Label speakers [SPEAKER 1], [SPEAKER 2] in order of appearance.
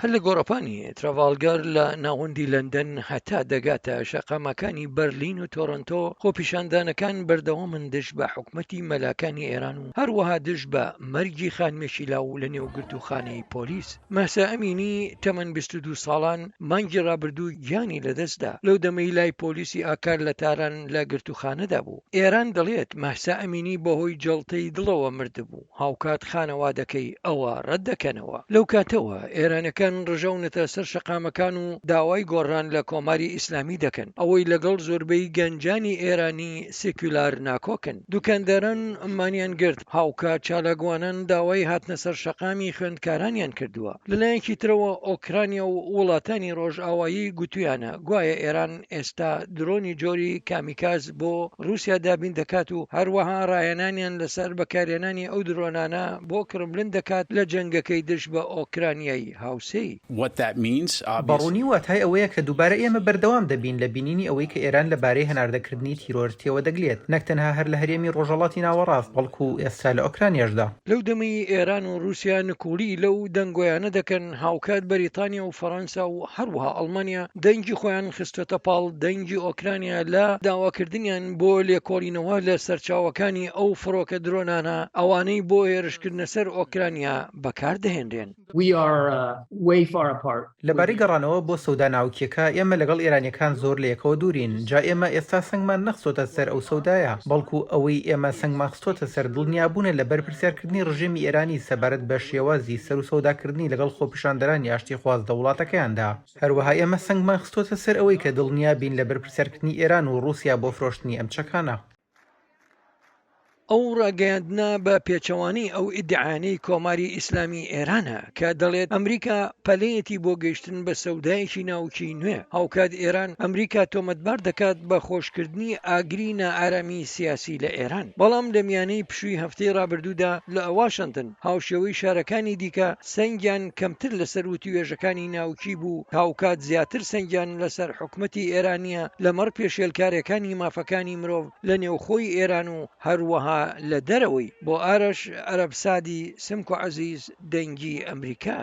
[SPEAKER 1] هەر لە گۆڕەپانی ترافالگەر لە ناوەندی لەندەن هەتا دەگاتە شەقامەکانی بەرلین و تۆرۆنتۆ خۆپیشاندانەکان بەردەوامن دژ بە حکومەتی مەلاکانی ئێران و هەروەها دژ بە مەرگی خانمێشیلاو لە نێوگرتوخانەی پۆلیس. مەسا ئەمینی تەمەن 22 ساڵان مانگی ڕابردوو گیانی لەدەستدا لەو دەمەی لای پۆلیسی ئاکار لە تاران لە گرتوخانەدا بوو. ئێران دەڵێت مەسا ئەمینی بەهۆی جەڵتەی دڵەوە مردبوو، هاوکات خانەوادەکەی ئەوە ڕەت دەکەنەوە. لەو کاتەوە ئێرانەکان ڕژەونەتە سەر شەقامەکان و داوای گۆڕان لە کۆماری ئیسلامی دەکەن، ئەوەی لەگەڵ زۆربەی گەنجانی ئێرانی سێکولار ناکۆکن. دوکانداران ئەمانیان گرت، هاوکات چالاکوانان داوای هاتنە سەر شەقامی خوێندکارانیان کردووە. لەلایەکی ترەوە ئۆکرانیا و وڵاتانی ڕۆژئاوایی گوتویانە گوایە ئێران ئێستا درۆنی جۆری کامیکاز بۆ رووسیا دابین دەکات و هەروەها ڕایەنانیان لەسەر بەکارهێنانی ئەو درۆنانە بۆ کرملن دەکات لە جەنگەکەی دژ بە ئۆکرانیای هاوسەی.
[SPEAKER 2] بەڕوونی واتای ئەوەیە کە دووبارە ئێمە بەردەوام دەبین لە بینینی ئەوەی کە ئێران لەبارەی هەناردەکردنی تیرۆرتیەوە دەگلێت، نەک تەنها هەر لە هەرێمی ڕۆژهەڵاتی ناوەڕاست بەڵکو ئێستا لە ئۆکرانیاشدا.
[SPEAKER 1] لەو دەمەی ئێران و رووسیا نکوڵی لەو دەنگۆیانە دەکەن، هاوکات بەریتانیا و فەڕەنسا و هەروەها ئەڵمانیا دەنگی خۆیان خستۆتە پاڵ دەنگی ئۆکرانیا لە داواکردنیان بۆ لێکۆڵینەوە لە سەرچاوەکانی ئەو فڕۆکە درۆنانە ئەوانەی بۆ هێرشکردنە سەر ئۆکرانیا بەکاردەهێنرێن.
[SPEAKER 2] لەبارەی گەڕانەوە بۆ سەودا ناوکیەکە ئێمە لەگەڵ ئێرانیەکان زۆر لە یەکەوە دوورین. جا ئێمە ئێستا سەنگمان نەخسۆتە سەر ئەو سەودایە، بەڵکو ئەوەی ئێمە سەنگمان خستۆتە سەر دڵنیابوونە لە بەرپرسیارکردنی ڕژێمی ئێرانی سەبارەت بە شێوازی سەر و سەوداکردنی لەگەڵ خۆپیشاندەرانی ئاشتی خواستە وڵاتەکەیاندا. هەروەها ئێمە سەنگمان خستۆتە سەر ئەوەی کە دڵنیابین لە بەرپرسیارکردنی ئێران و رووسیا بۆ فرۆشتنی ئەم چەکانە.
[SPEAKER 1] ئەو ڕاگەیاندنە بە پێچەوانەی ئەو ئیدعانەی کۆماری ئیسلامی ئێرانە کە دەڵێت ئەمریکا پەلەیەتی بۆ گەیشتن بە سەودایەکی ناوکی نوێ. هاوکات ئێران ئەمریکا تۆمەتبار دەکات بە خۆشکردنی ئاگری نائارامی سیاسی لە ئێران. بەڵام لە میانەی پشووی هەفتەی ڕابردوودا لە واشنتن هاوشێوەی شارەکانی دیکە سەنگیان کەمتر لەسەر وتیوێژەکانی ناوکی بوو، هاوکات زیاتر سەنگیان لەسەر حکومەتی ئێرانیە لەمەڕ پێشێلکارەکانی مافەکانی مرۆڤ لە نێوخۆی ئێران و هەروەها لە دەرەوەی. بۆ ئارەش عەرەبسادی سمک و عەزیز، دەنگی ئەمریکا.